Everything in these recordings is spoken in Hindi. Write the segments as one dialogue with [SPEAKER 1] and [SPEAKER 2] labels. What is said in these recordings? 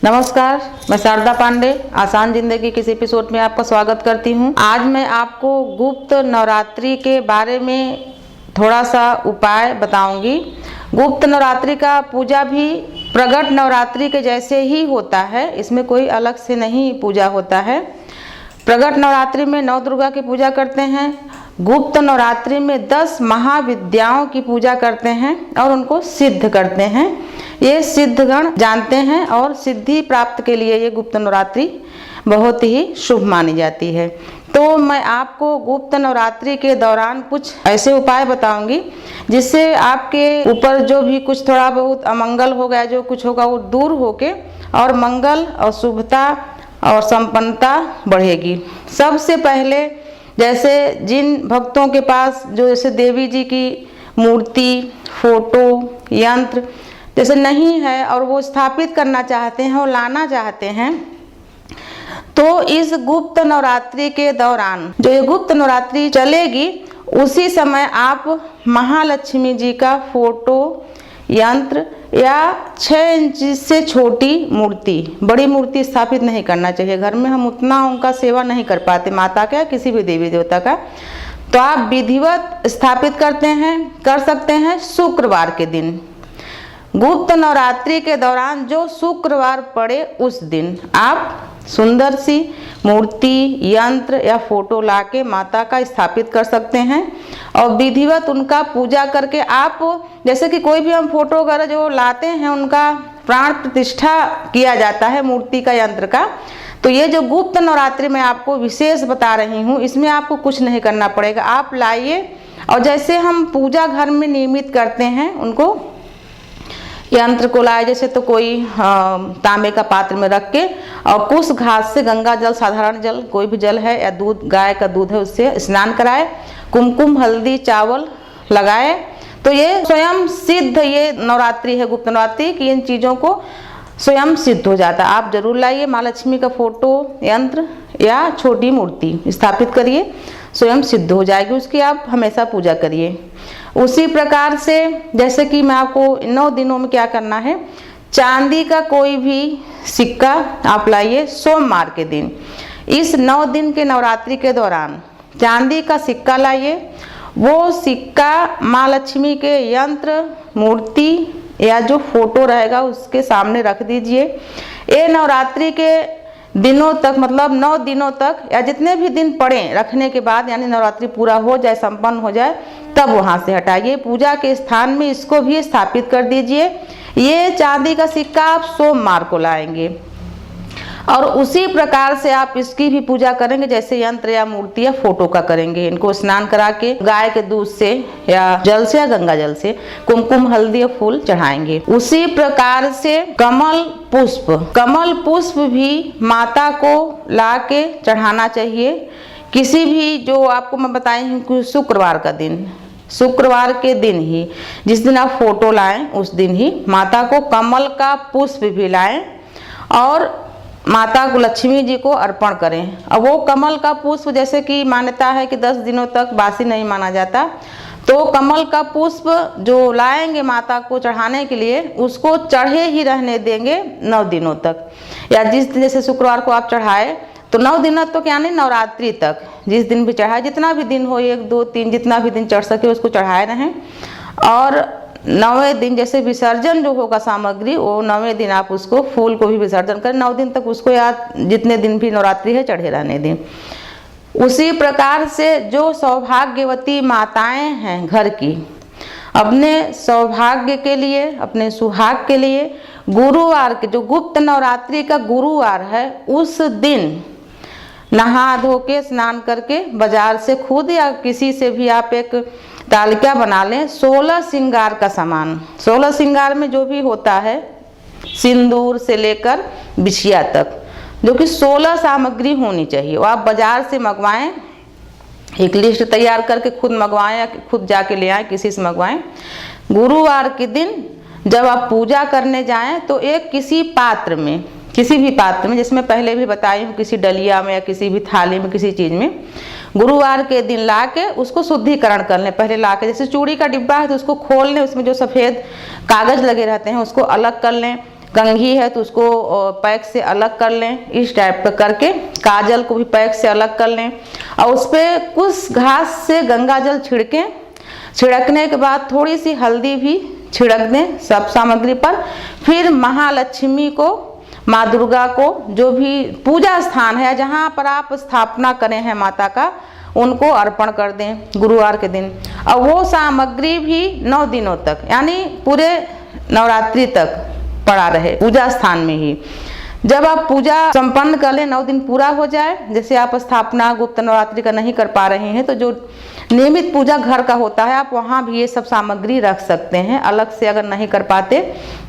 [SPEAKER 1] नमस्कार, मैं शारदा पांडे आसान जिंदगी के इस एपिसोड में आपका स्वागत करती हूँ। आज मैं आपको गुप्त नवरात्रि के बारे में थोड़ा सा उपाय बताऊंगी। गुप्त नवरात्रि का पूजा भी प्रगट नवरात्रि के जैसे ही होता है, इसमें कोई अलग से नहीं पूजा होता है। प्रगट नवरात्रि में नौ दुर्गा की पूजा करते हैं, गुप्त नवरात्रि में 10 महाविद्याओं की पूजा करते हैं और उनको सिद्ध करते हैं। ये सिद्धगण जानते हैं और सिद्धि प्राप्त के लिए ये गुप्त नवरात्रि बहुत ही शुभ मानी जाती है। तो मैं आपको गुप्त नवरात्रि के दौरान कुछ ऐसे उपाय बताऊंगी जिससे आपके ऊपर जो भी कुछ थोड़ा बहुत अमंगल हो गया, जो कुछ होगा वो दूर होके और मंगल और शुभता और संपन्नता बढ़ेगी। सबसे पहले जैसे जिन भक्तों के पास जो जैसे देवी जी की मूर्ति, फोटो, यंत्र जैसे नहीं है और वो स्थापित करना चाहते हैं और लाना चाहते हैं, तो इस गुप्त नवरात्रि के दौरान जो ये गुप्त नवरात्रि चलेगी उसी समय आप महालक्ष्मी जी का फोटो, यंत्र या 6 इंच से छोटी मूर्ति, बड़ी मूर्ति स्थापित नहीं करना चाहिए। घर में हम उतना उनका सेवा नहीं कर पाते, माता का या किसी भी देवी देवता का, तो आप विधिवत स्थापित कर सकते हैं शुक्रवार के दिन। गुप्त नवरात्रि के दौरान जो शुक्रवार पड़े उस दिन आप सुंदर सी मूर्ति, यंत्र या फोटो लाके माता का स्थापित कर सकते हैं और विधिवत उनका पूजा करके आप जैसे कि कोई भी हम फोटो वगैरह जो लाते हैं उनका प्राण प्रतिष्ठा किया जाता है मूर्ति का, यंत्र का। तो ये जो गुप्त नवरात्रि मैं आपको विशेष बता रही हूँ, इसमें आपको कुछ नहीं करना पड़ेगा। आप लाइए और जैसे हम पूजा घर में नियमित करते हैं उनको यंत्र को लाए, जैसे तो कोई तांबे का पात्र में रख के और कुछ घास से गंगा जल, साधारण जल कोई भी जल है या दूध, गाय का दूध है, उससे स्नान कराए, कुमकुम, हल्दी, चावल लगाए। तो ये स्वयं सिद्ध ये नवरात्रि है, गुप्त नवरात्रि की इन चीज़ों को स्वयं सिद्ध हो जाता है। आप जरूर लाइए माँ लक्ष्मी का फोटो, यंत्र या छोटी मूर्ति स्थापित करिए, स्वयं सिद्ध हो जाएगी, उसकी आप हमेशा पूजा करिए। उसी प्रकार से जैसे कि मैं आपको 9 दिनों में क्या करना है, चांदी का कोई भी सिक्का आप लाइए सोमवार के दिन। इस 9 दिन के नवरात्रि के दौरान चांदी का सिक्का लाइए, वो सिक्का माँ लक्ष्मी के यंत्र, मूर्ति या जो फोटो रहेगा उसके सामने रख दीजिए। ये नवरात्रि के दिनों तक, मतलब 9 दिनों तक या जितने भी दिन पड़े रखने के बाद, यानी नवरात्रि पूरा हो जाए, संपन्न हो जाए, तब वहाँ से हटाइए। पूजा के स्थान में इसको भी स्थापित कर दीजिए। ये चांदी का सिक्का आप सोमवार को लाएंगे और उसी प्रकार से आप इसकी भी पूजा करेंगे जैसे यंत्र या मूर्ति या फोटो का करेंगे। इनको स्नान करा के गाय के दूध से या जल से या गंगा जल से कुमकुम, हल्दी और फूल चढ़ाएंगे। उसी प्रकार से कमल पुष्प भी माता को ला के चढ़ाना चाहिए। किसी भी जो आपको मैं बताई हूँ शुक्रवार का दिन, शुक्रवार के दिन ही जिस दिन आप फोटो लाएं उस दिन ही माता को कमल का पुष्प भी लाएं और माता को, लक्ष्मी जी को अर्पण करें। अब वो कमल का पुष्प जैसे कि मान्यता है कि 10 दिनों तक बासी नहीं माना जाता, तो कमल का पुष्प जो लाएंगे माता को चढ़ाने के लिए उसको चढ़े ही रहने देंगे 9 दिनों तक। या जिस दिन जैसे शुक्रवार को आप चढ़ाए तो 9 दिनों तक, यानी नवरात्रि तक जिस दिन भी चढ़ाए, जितना भी दिन हो, 1, 2, 3 जितना भी दिन चढ़ सके उसको चढ़ाए रहें। और 9वें दिन जैसे विसर्जन जो होगा सामग्री, वो 9वें दिन आप उसको फूल को भी विसर्जन करें। 9 दिन तक उसको या जितने दिन भी नवरात्रि है चढ़े रहने दें। उसी प्रकार से जो सौभाग्यवती माताएं हैं घर की, अपने सौभाग्य के लिए, अपने सुहाग के लिए गुरुवार के, जो गुप्त नवरात्रि का गुरुवार है, उस दिन नहा धो के स्नान करके बाजार से खुद या किसी से भी आप एक तालिका बना लें 16 श्रृंगार का सामान। 16 श्रृंगार में जो भी होता है, सिंदूर से लेकर बिछिया तक, जो कि 16 सामग्री होनी चाहिए, वो आप बाजार से मंगवाएं। एक लिस्ट तैयार करके खुद मंगवाएं या खुद जाके ले आएं, किसी से मंगवाएं। गुरुवार के दिन जब आप पूजा करने जाएं तो एक किसी पात्र में, किसी भी पात्र में, जिसमें पहले भी बताई हूँ, किसी डलिया में या किसी भी थाली में, किसी चीज़ में गुरुवार के दिन ला के उसको शुद्धिकरण कर लें। पहले ला के, जैसे चूड़ी का डिब्बा है तो उसको खोल लें, उसमें जो सफ़ेद कागज़ लगे रहते हैं उसको अलग कर लें। कंघी है तो उसको पैक से अलग कर लें, इस टाइप का करके काजल को भी पैक से अलग कर लें और उस पर कुछ घास से गंगा जल छिड़कने के बाद थोड़ी सी हल्दी भी छिड़क दें सब सामग्री पर। फिर महालक्ष्मी को, माँ दुर्गा को, जो भी पूजा स्थान है जहाँ पर आप स्थापना करें हैं माता का, उनको अर्पण कर दें गुरुवार के दिन। और वो सामग्री भी 9 दिनों तक यानी पूरे नवरात्रि तक पड़ा रहे पूजा स्थान में ही। जब आप पूजा संपन्न कर लें, 9 दिन पूरा हो जाए, जैसे आप स्थापना गुप्त नवरात्रि का नहीं कर पा रहे हैं तो जो नियमित पूजा घर का होता है आप वहाँ भी ये सब सामग्री रख सकते हैं। अलग से अगर नहीं कर पाते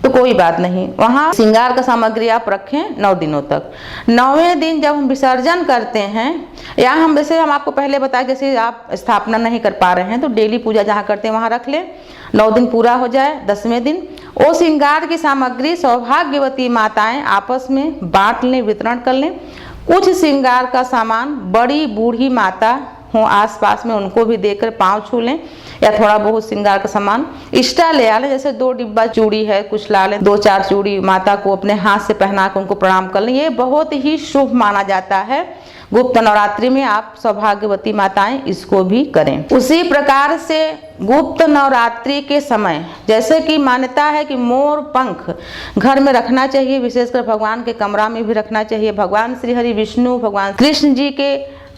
[SPEAKER 1] तो कोई बात नहीं, वहाँ श्रृंगार का सामग्री आप रखें 9 दिनों तक। 9वें दिन जब हम विसर्जन करते हैं, या हम जैसे हम आपको पहले बताया, जैसे आप स्थापना नहीं कर पा रहे हैं तो डेली पूजा जहाँ करते हैं वहाँ रख लें। 9 दिन पूरा हो जाए, 10वें दिन वो श्रृंगार की सामग्री सौभाग्यवती माताएं आपस में बांट लें, वितरण कर लें। कुछ श्रृंगार का सामान बड़ी बूढ़ी माता हो आसपास में उनको भी देकर पाँव छू लें, या थोड़ा बहुत श्रृंगार का सामान एक्स्ट्रा ले आ लें, जैसे 2 डिब्बा चूड़ी है कुछ ला लें, 2-4 चूड़ी माता को अपने हाथ से पहना कर उनको प्रणाम कर लें। ये बहुत ही शुभ माना जाता है। गुप्त नवरात्रि में आप सौभाग्यवती माताएं इसको भी करें। उसी प्रकार से गुप्त नवरात्रि के समय जैसे कि मान्यता है कि मोर पंख घर में रखना चाहिए, विशेषकर भगवान के कमरा में भी रखना चाहिए। भगवान श्री हरि विष्णु, भगवान कृष्ण जी के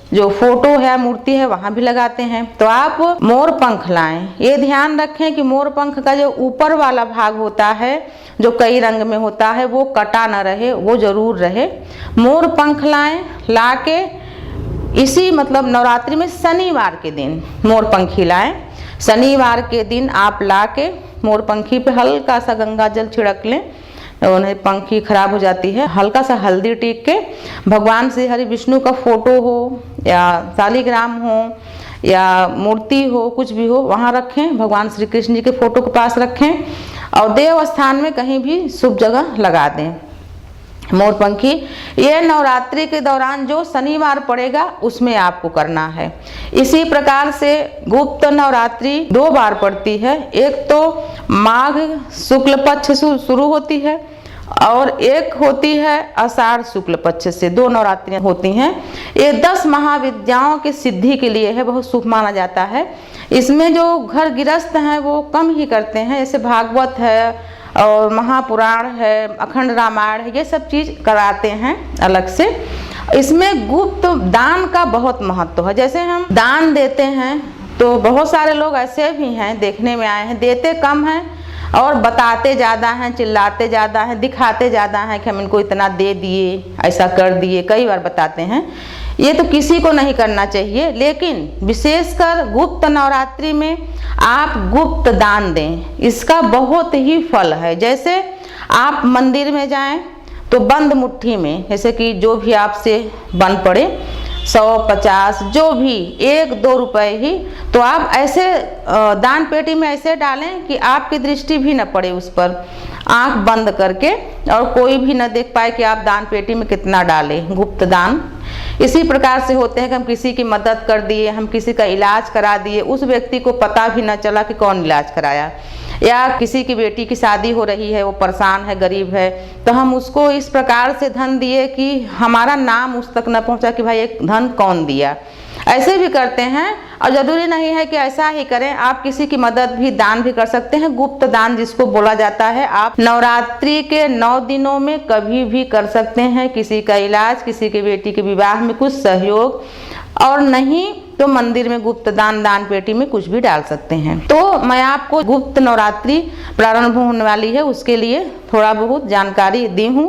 [SPEAKER 1] जो फोटो है, मूर्ति है, वहां भी लगाते हैं। तो आप मोर पंख लाएं। ये ध्यान रखें कि मोर पंख का जो ऊपर वाला भाग होता है जो कई रंग में होता है वो कटा न रहे, वो जरूर रहे। मोर पंख लाएं, लाके इसी मतलब नवरात्रि में शनिवार के दिन मोर पंखी लाएं। शनिवार के दिन आप लाके मोर पंखी पे हल्का सा गंगा जल छिड़क लें, उन्हें पंखी खराब हो जाती है। हल्का सा हल्दी टीक के भगवान श्री हरि विष्णु का फोटो हो या शालिग्राम हो या मूर्ति हो, कुछ भी हो, वहाँ रखें। भगवान श्री कृष्ण जी के फोटो के पास रखें और देव स्थान में कहीं भी शुभ जगह लगा दें मोर पंखी। ये नवरात्रि के दौरान जो शनिवार पड़ेगा उसमें आपको करना है। इसी प्रकार से गुप्त नवरात्रि 2 बार पड़ती है। एक तो माघ शुक्ल पक्ष से शुरू होती है और एक होती है आषाढ़ शुक्ल पक्ष से। 2 नवरात्रियां होती हैं। ये 10 महाविद्याओं की सिद्धि के लिए है, बहुत शुभ माना जाता है। इसमें जो घर गृहस्थ हैं वो कम ही करते हैं, जैसे भागवत है और महापुराण है, अखंड रामायण है, ये सब चीज़ कराते हैं अलग से। इसमें गुप्त दान का बहुत महत्व है। जैसे हम दान देते हैं तो बहुत सारे लोग ऐसे भी हैं, देखने में आए हैं, देते कम हैं और बताते ज़्यादा हैं, चिल्लाते ज़्यादा हैं, दिखाते ज़्यादा हैं कि हम इनको इतना दे दिए, ऐसा कर दिए, कई बार बताते हैं। ये तो किसी को नहीं करना चाहिए, लेकिन विशेषकर गुप्त नवरात्रि में आप गुप्त दान दें, इसका बहुत ही फल है। जैसे आप मंदिर में जाएं तो बंद मुट्ठी में, जैसे कि जो भी आपसे बन पड़े 100-50 जो भी 1-2 रुपए ही, तो आप ऐसे दान पेटी में ऐसे डालें कि आपकी दृष्टि भी न पड़े उस पर, आंख बंद करके, और कोई भी न देख पाए कि आप दान पेटी में कितना डालें। गुप्त दान इसी प्रकार से होते हैं कि हम किसी की मदद कर दिए, हम किसी का इलाज करा दिए, उस व्यक्ति को पता भी न चला कि कौन इलाज कराया। या किसी की बेटी की शादी हो रही है, वो परेशान है, गरीब है, तो हम उसको इस प्रकार से धन दिए कि हमारा नाम उस तक न पहुंचा कि भाई एक धन कौन दिया। ऐसे भी करते हैं। और ज़रूरी नहीं है कि ऐसा ही करें, आप किसी की मदद भी, दान भी कर सकते हैं। गुप्त दान जिसको बोला जाता है, आप नवरात्रि के 9 दिनों में कभी भी कर सकते हैं। किसी का इलाज, किसी की बेटी के विवाह में कुछ सहयोग, और नहीं तो मंदिर में गुप्त दान, दान पेटी में कुछ भी डाल सकते हैं। तो मैं आपको गुप्त नवरात्रि प्रारंभ होने वाली है उसके लिए थोड़ा बहुत जानकारी दी हूँ।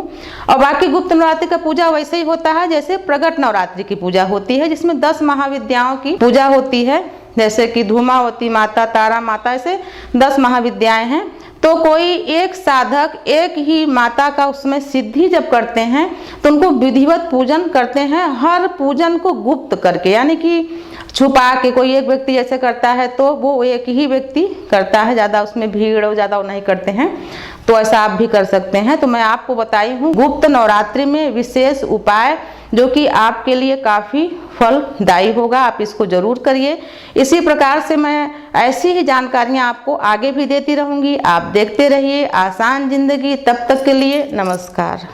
[SPEAKER 1] और बाकी गुप्त नवरात्रि का पूजा वैसे ही होता है जैसे प्रगट नवरात्रि की पूजा होती है, जिसमें 10 महाविद्याओं की पूजा होती है। जैसे कि धूमावती माता, तारा माता, ऐसे 10 महाविद्याएं हैं। तो कोई एक साधक एक ही माता का उसमें सिद्धि जब करते हैं तो उनको विधिवत पूजन करते हैं, हर पूजन को गुप्त करके, यानी कि छुपा के। कोई एक व्यक्ति जैसे करता है तो वो एक ही व्यक्ति करता है, ज़्यादा उसमें भीड़ और ज़्यादा वो नहीं करते हैं, तो ऐसा आप भी कर सकते हैं। तो मैं आपको बताई हूँ गुप्त नवरात्रि में विशेष उपाय जो कि आपके लिए काफ़ी फलदायी होगा। आप इसको ज़रूर करिए। इसी प्रकार से मैं ऐसी ही जानकारियाँ आपको आगे भी देती रहूँगी। आप देखते रहिए आसान ज़िंदगी। तब तक के लिए नमस्कार।